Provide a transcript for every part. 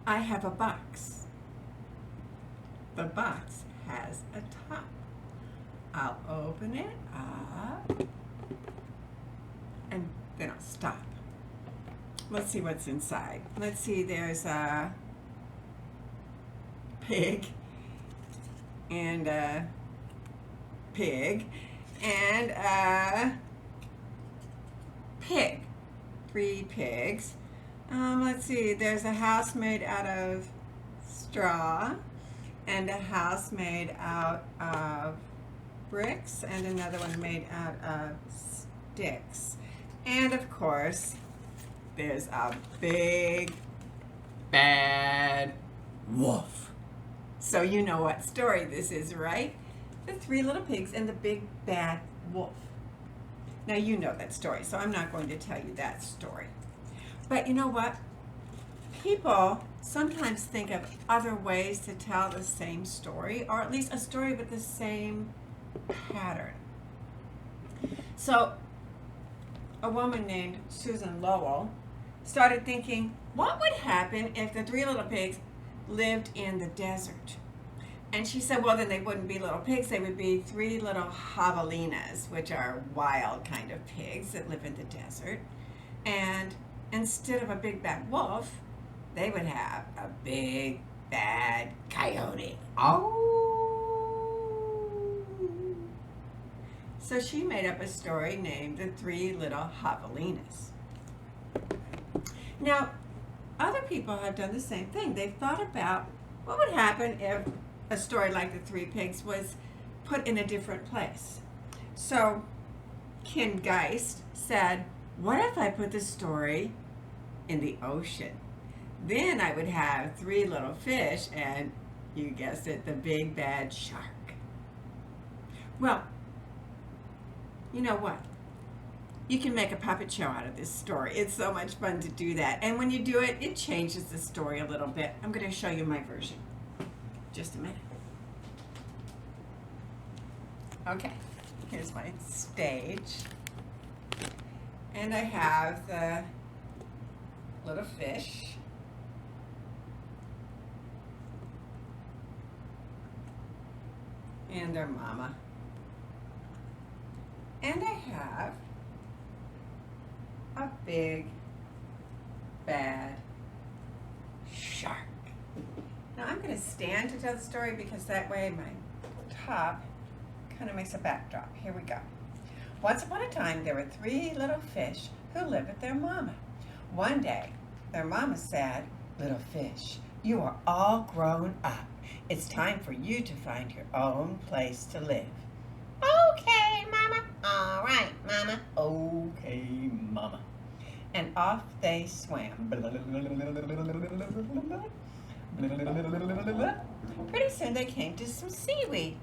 I have a box. The box has a top. I'll open it up and then I'll stop. Let's see what's inside. Let's see, there's a pig and a pig and a pig. 3 pigs. Let's see, there's a house made out of straw and a house made out of bricks and another one made out of sticks. And of course, there's a big bad wolf. So you know what story this is, right? The 3 Little Pigs and the Big Bad Wolf. Now you know that story, so I'm not going to tell you that story. But you know what? People sometimes think of other ways to tell the same story, or at least a story with the same pattern. So a woman named Susan Lowell started thinking, what would happen if the 3 little pigs lived in the desert? And she said, well, then they wouldn't be little pigs, they would be 3 little javelinas, which are wild kind of pigs that live in the desert. And instead of a big bad wolf, they would have a big bad coyote. Oh! So she made up a story named The 3 Little Javelinas. Now, other people have done the same thing. They've thought about what would happen if a story like The 3 Pigs was put in a different place. So Ken Geist said, what if I put the story in the ocean? Then I would have 3 little fish and, you guessed it, the big bad shark. Well, you know what? You can make a puppet show out of this story. It's so much fun to do that. And when you do it, it changes the story a little bit. I'm going to show you my version. Just a minute. Okay, here's my stage. And I have the little fish. And their mama. And I have a big bad shark. Now I'm going to stand to tell the story because that way my top kind of makes a backdrop. Here we go. Once upon a time there were 3 little fish who lived with their mama. One day their mama said, little fish, you are all grown up. It's time for you to find your own place to live. Okay, Mama. All right, Mama. Okay, Mama. And off they swam. Pretty soon they came to some seaweed.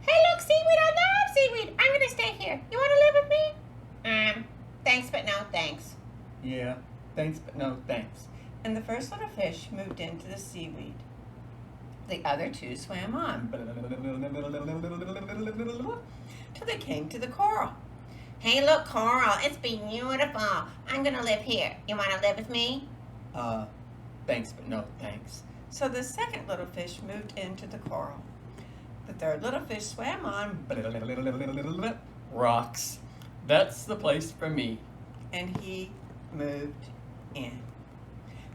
Hey, look, seaweed, I love seaweed. I'm going to stay here. You want to live with me? Thanks, but no thanks. Yeah, thanks, but no thanks. And the first little fish moved into the seaweed. The other 2 swam on till they came to the coral. Hey, look, coral, it's beautiful. I'm going to live here. You want to live with me? Thanks, but no thanks. So the second little fish moved into the coral. The third little fish swam on rocks. That's the place for me. And he moved in.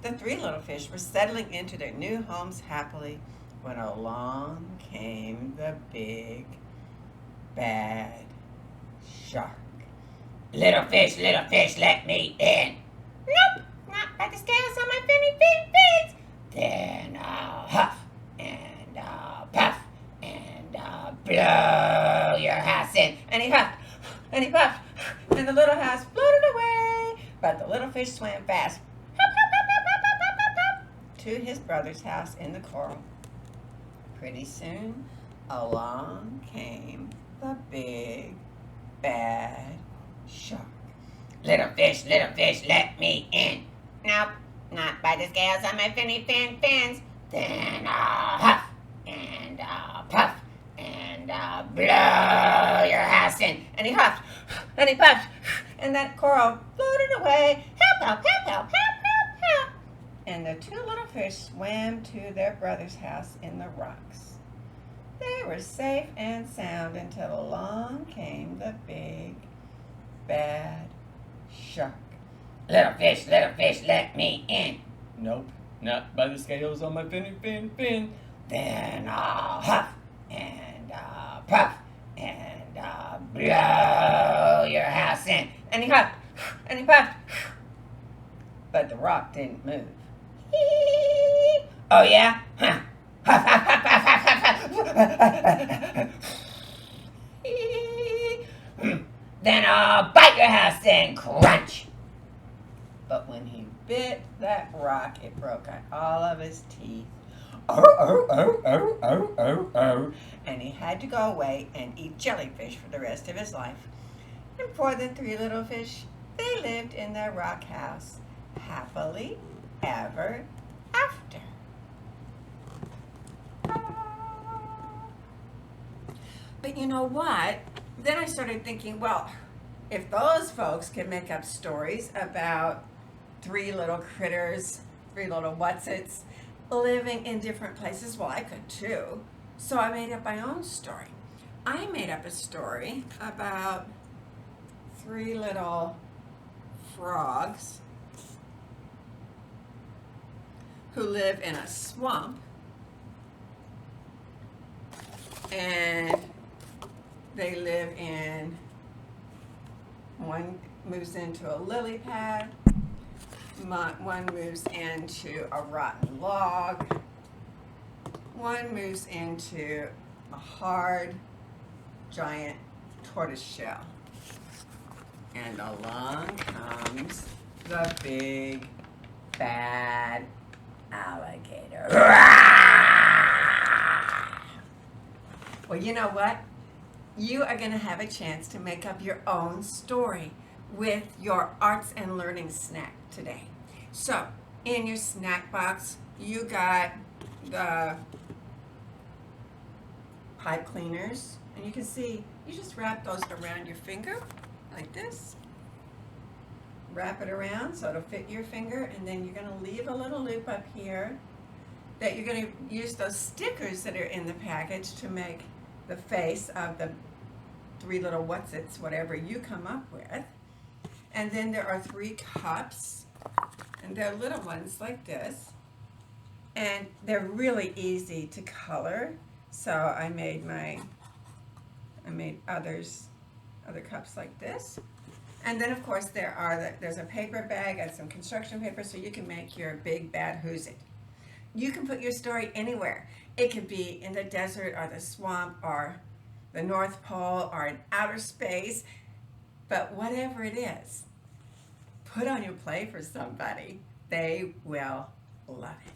The 3 little fish were settling into their new homes happily when along came the big bad shark. Little fish, let me in. Nope, not by the scales on my finny fins. Then I'll huff and I'll puff and I'll blow your house in. And he huffed and he puffed and the little house floated away. But the little fish swam fast to his brother's house in the coral. Pretty soon, along came the big bad shark. Little fish, let me in. Nope, not by the scales on my finny fins. Then I'll huff and I'll puff and I'll blow your house in. And he huffed and he puffed and that coral floated away. Help, help, help, help, help, help, help. and the two little fish swam to their brother's house in the rocks. They were safe and sound until along came the big bad shark. Little fish, let me in. Nope, not by the scales on my fin. Then I'll huff and puff and blow your house in. And he huffed and he puffed, but the rock didn't move. Oh yeah? Huh. Huff, huff, huff, huff, huff, huff, huff. Then I'll bite your house in, crunch. But when he bit that rock, it broke out all of his teeth. And he had to go away and eat jellyfish for the rest of his life. And for the three little fish, they lived in their rock house happily ever after. But you know what? Then I started thinking, well, if those folks can make up stories about three little critters, three little what-zits, living in different places, well, I could too. So I made up my own story. I made up a story about three little frogs who live in a swamp, and they live in, one moves into a lily pad, one moves into a rotten log, one moves into a hard, giant tortoise shell. And along comes the big, bad alligator. Well, you know what? You are going to have a chance to make up your own story with your arts and learning snack today. So, in your snack box, you got the pipe cleaners, and you can see, you just wrap those around your finger, like this. Wrap it around so it'll fit your finger, and then you're going to leave a little loop up here that you're going to use those stickers that are in the package to make the face of the three little what-zits, whatever you come up with. And then there are 3 cups, and they're little ones like this, and they're really easy to color. So I made other cups like this. And then of course there's a paper bag and some construction paper, so you can make your Big Bad Who-zit. You can put your story anywhere. It could be in the desert or the swamp or the North Pole or in outer space, but whatever it is, put on your play for somebody. They will love it.